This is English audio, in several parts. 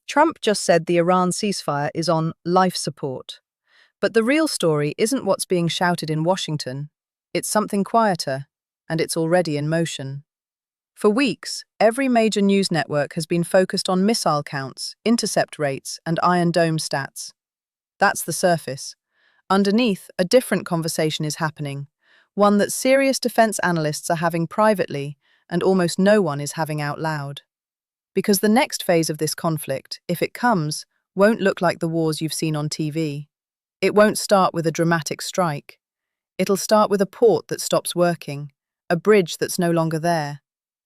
Trump just said the Iran ceasefire is on life support. But the real story isn't what's being shouted in Washington. It's something quieter, and it's already in motion. For weeks, every major news network has been focused on missile counts, intercept rates, and Iron Dome stats. That's the surface. Underneath, a different conversation is happening, one that serious defense analysts are having privately and almost no one is having out loud. Because the next phase of this conflict, if it comes, won't look like the wars you've seen on TV. It won't start with a dramatic strike. It'll start with a port that stops working, a bridge that's no longer there,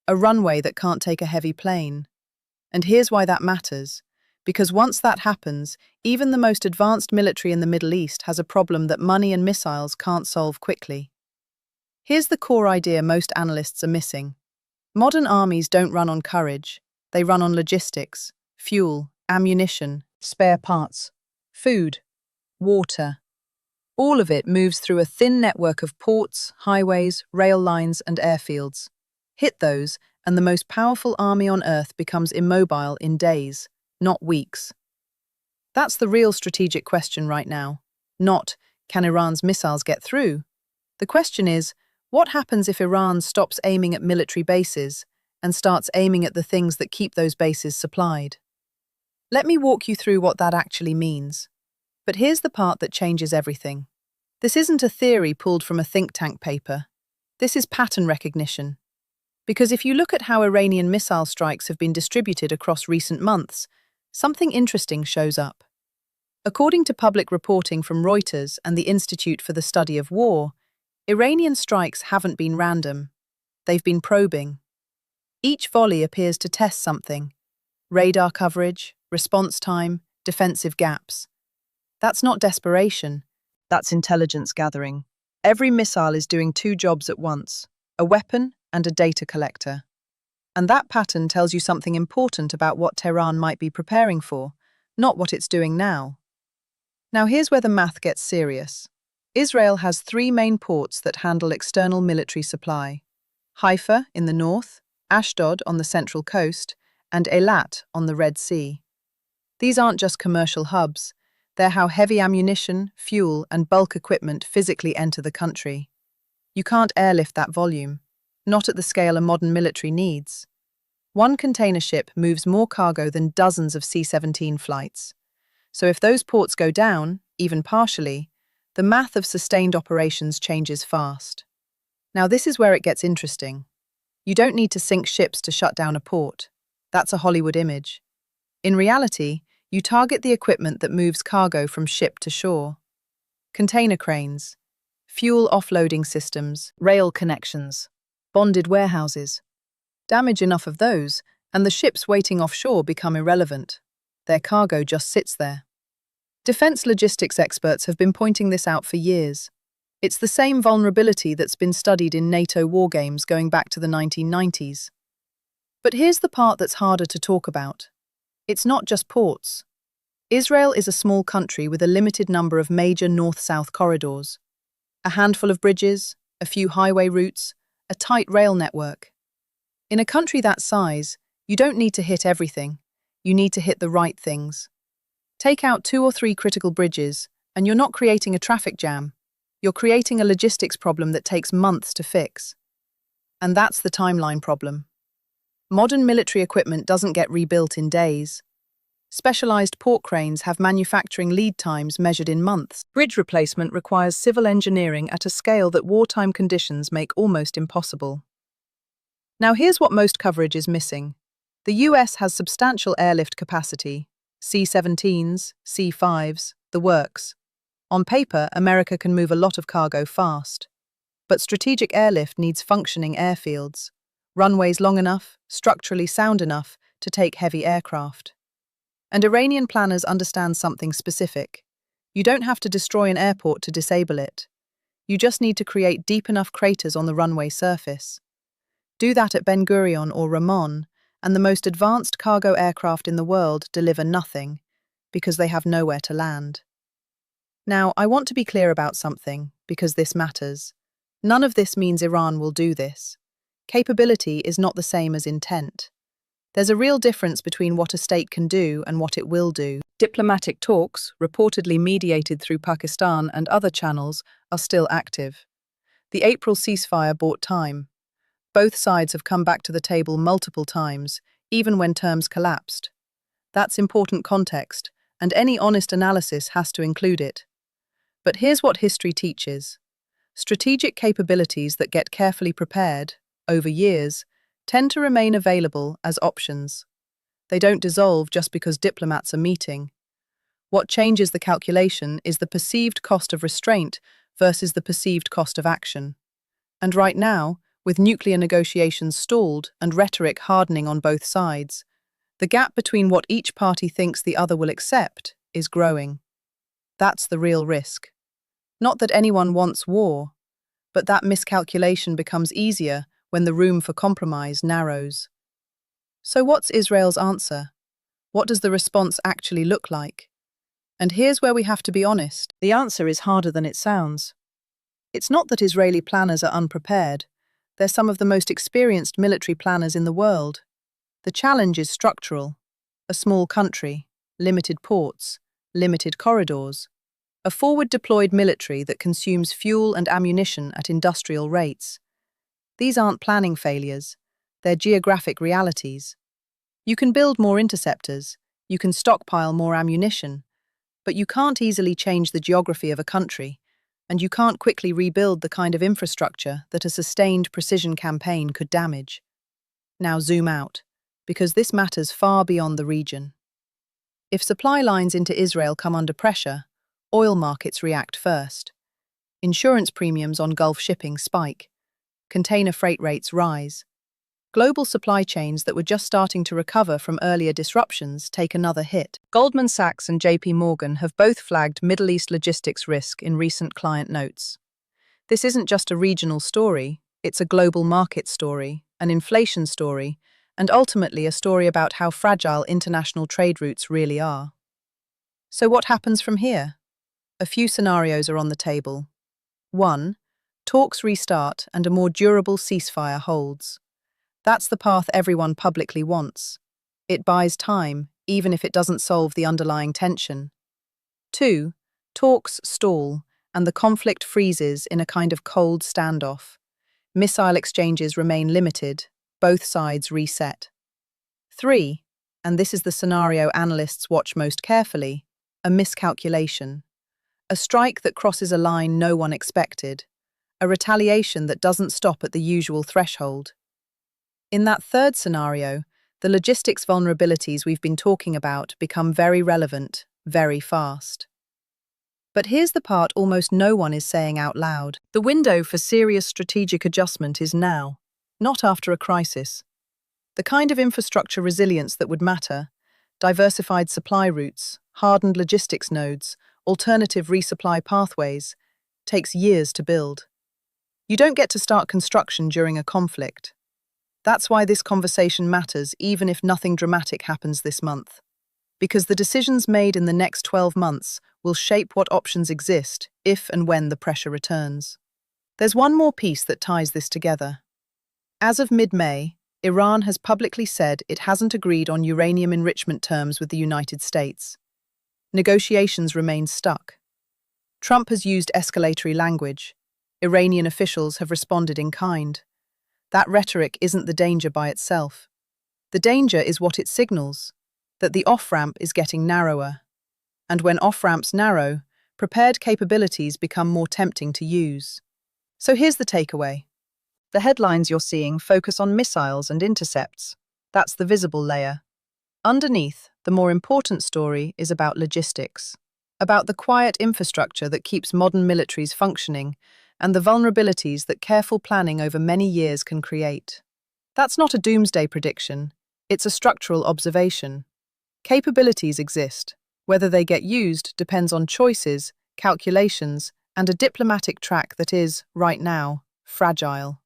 a runway that can't take a heavy plane. And here's why that matters. Because once that happens, even the most advanced military in the Middle East has a problem that money and missiles can't solve quickly. Here's the core idea most analysts are missing. Modern armies don't run on courage. They run on logistics, fuel, ammunition, spare parts, food, water. All of it moves through a thin network of ports, highways, rail lines, and airfields. Hit those, and the most powerful army on Earth becomes immobile in days, not weeks. That's the real strategic question right now. Not, can Iran's missiles get through? The question is, what happens if Iran stops aiming at military bases and starts aiming at the things that keep those bases supplied? Let me walk you through what that actually means. But here's the part that changes everything. This isn't a theory pulled from a think tank paper. This is pattern recognition. Because if you look at how Iranian missile strikes have been distributed across recent months, something interesting shows up. According to public reporting from Reuters and the Institute for the Study of War, Iranian strikes haven't been random. They've been probing. Each volley appears to test something: radar coverage, response time, defensive gaps. That's not desperation. That's intelligence gathering. Every missile is doing two jobs at once: a weapon and a data collector. And that pattern tells you something important about what Tehran might be preparing for, not what it's doing now. Now here's where the math gets serious. Israel has three main ports that handle external military supply: Haifa in the north, Ashdod on the central coast, and Eilat on the Red Sea. These aren't just commercial hubs. They're how heavy ammunition, fuel, and bulk equipment physically enter the country. You can't airlift that volume, not at the scale a modern military needs. One container ship moves more cargo than dozens of C-17 flights. So if those ports go down, even partially, the math of sustained operations changes fast. Now this is where it gets interesting. You don't need to sink ships to shut down a port. That's a Hollywood image. In reality, you target the equipment that moves cargo from ship to shore. Container cranes, fuel offloading systems, rail connections, bonded warehouses. Damage enough of those, and the ships waiting offshore become irrelevant. Their cargo just sits there. Defense logistics experts have been pointing this out for years. It's the same vulnerability that's been studied in NATO war games going back to the 1990s. But here's the part that's harder to talk about. It's not just ports. Israel is a small country with a limited number of major north-south corridors. A handful of bridges, a few highway routes, a tight rail network. In a country that size, you don't need to hit everything. You need to hit the right things. Take out 2 or 3 critical bridges, and you're not creating a traffic jam. You're creating a logistics problem that takes months to fix. And that's the timeline problem. Modern military equipment doesn't get rebuilt in days. Specialized port cranes have manufacturing lead times measured in months. Bridge replacement requires civil engineering at a scale that wartime conditions make almost impossible. Now here's what most coverage is missing. The US has substantial airlift capacity: C-17s, C-5s, the works. On paper, America can move a lot of cargo fast. But strategic airlift needs functioning airfields, runways long enough, structurally sound enough to take heavy aircraft. And Iranian planners understand something specific. You don't have to destroy an airport to disable it. You just need to create deep enough craters on the runway surface. Do that at Ben Gurion or Ramon, and the most advanced cargo aircraft in the world deliver nothing, because they have nowhere to land. Now, I want to be clear about something, because this matters. None of this means Iran will do this. Capability is not the same as intent. There's a real difference between what a state can do and what it will do. Diplomatic talks, reportedly mediated through Pakistan and other channels, are still active. The April ceasefire bought time. Both sides have come back to the table multiple times, even when terms collapsed. That's important context, and any honest analysis has to include it. But here's what history teaches. Strategic capabilities that get carefully prepared, over years, tend to remain available as options. They don't dissolve just because diplomats are meeting. What changes the calculation is the perceived cost of restraint versus the perceived cost of action. And right now, with nuclear negotiations stalled and rhetoric hardening on both sides, the gap between what each party thinks the other will accept is growing. That's the real risk. Not that anyone wants war, but that miscalculation becomes easier when the room for compromise narrows. So what's Israel's answer? What does the response actually look like? And here's where we have to be honest. The answer is harder than it sounds. It's not that Israeli planners are unprepared. They're some of the most experienced military planners in the world. The challenge is structural. A small country, limited ports, limited corridors, a forward-deployed military that consumes fuel and ammunition at industrial rates. These aren't planning failures, they're geographic realities. You can build more interceptors, you can stockpile more ammunition, but you can't easily change the geography of a country, and you can't quickly rebuild the kind of infrastructure that a sustained precision campaign could damage. Now zoom out, because this matters far beyond the region. If supply lines into Israel come under pressure, oil markets react first. Insurance premiums on Gulf shipping spike. Container freight rates rise. Global supply chains that were just starting to recover from earlier disruptions take another hit. Goldman Sachs and JP Morgan have both flagged Middle East logistics risk in recent client notes. This isn't just a regional story, it's a global market story, an inflation story, and ultimately a story about how fragile international trade routes really are. So what happens from here? A few scenarios are on the table. 1. Talks restart and a more durable ceasefire holds. That's the path everyone publicly wants. It buys time, even if it doesn't solve the underlying tension. 2. Talks stall, and the conflict freezes in a kind of cold standoff. Missile exchanges remain limited, both sides reset. 3. And this is the scenario analysts watch most carefully, a miscalculation. A strike that crosses a line no one expected. A retaliation that doesn't stop at the usual threshold. In that third scenario, the logistics vulnerabilities we've been talking about become very relevant, very fast. But here's the part almost no one is saying out loud. The window for serious strategic adjustment is now, not after a crisis. The kind of infrastructure resilience that would matter, diversified supply routes, hardened logistics nodes, alternative resupply pathways, takes years to build. You don't get to start construction during a conflict. That's why this conversation matters even if nothing dramatic happens this month. Because the decisions made in the next 12 months will shape what options exist if and when the pressure returns. There's one more piece that ties this together. As of mid-May, Iran has publicly said it hasn't agreed on uranium enrichment terms with the United States. Negotiations remain stuck. Trump has used escalatory language. Iranian officials have responded in kind. That rhetoric isn't the danger by itself. The danger is what it signals, that the off-ramp is getting narrower. And when off-ramps narrow, prepared capabilities become more tempting to use. So here's the takeaway. The headlines you're seeing focus on missiles and intercepts. That's the visible layer. Underneath, the more important story is about logistics, about the quiet infrastructure that keeps modern militaries functioning and the vulnerabilities that careful planning over many years can create. That's not a doomsday prediction, it's a structural observation. Capabilities exist. Whether they get used depends on choices, calculations, and a diplomatic track that is, right now, fragile.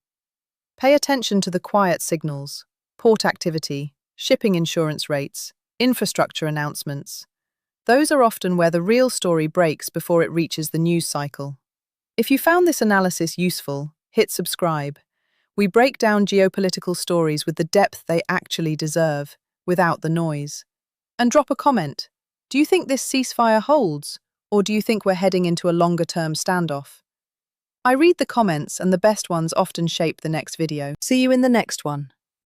Pay attention to the quiet signals, port activity, shipping insurance rates, infrastructure announcements. Those are often where the real story breaks before it reaches the news cycle. If you found this analysis useful, hit subscribe. We break down geopolitical stories with the depth they actually deserve, without the noise. And drop a comment. Do you think this ceasefire holds, or do you think we're heading into a longer-term standoff? I read the comments, and the best ones often shape the next video. See you in the next one.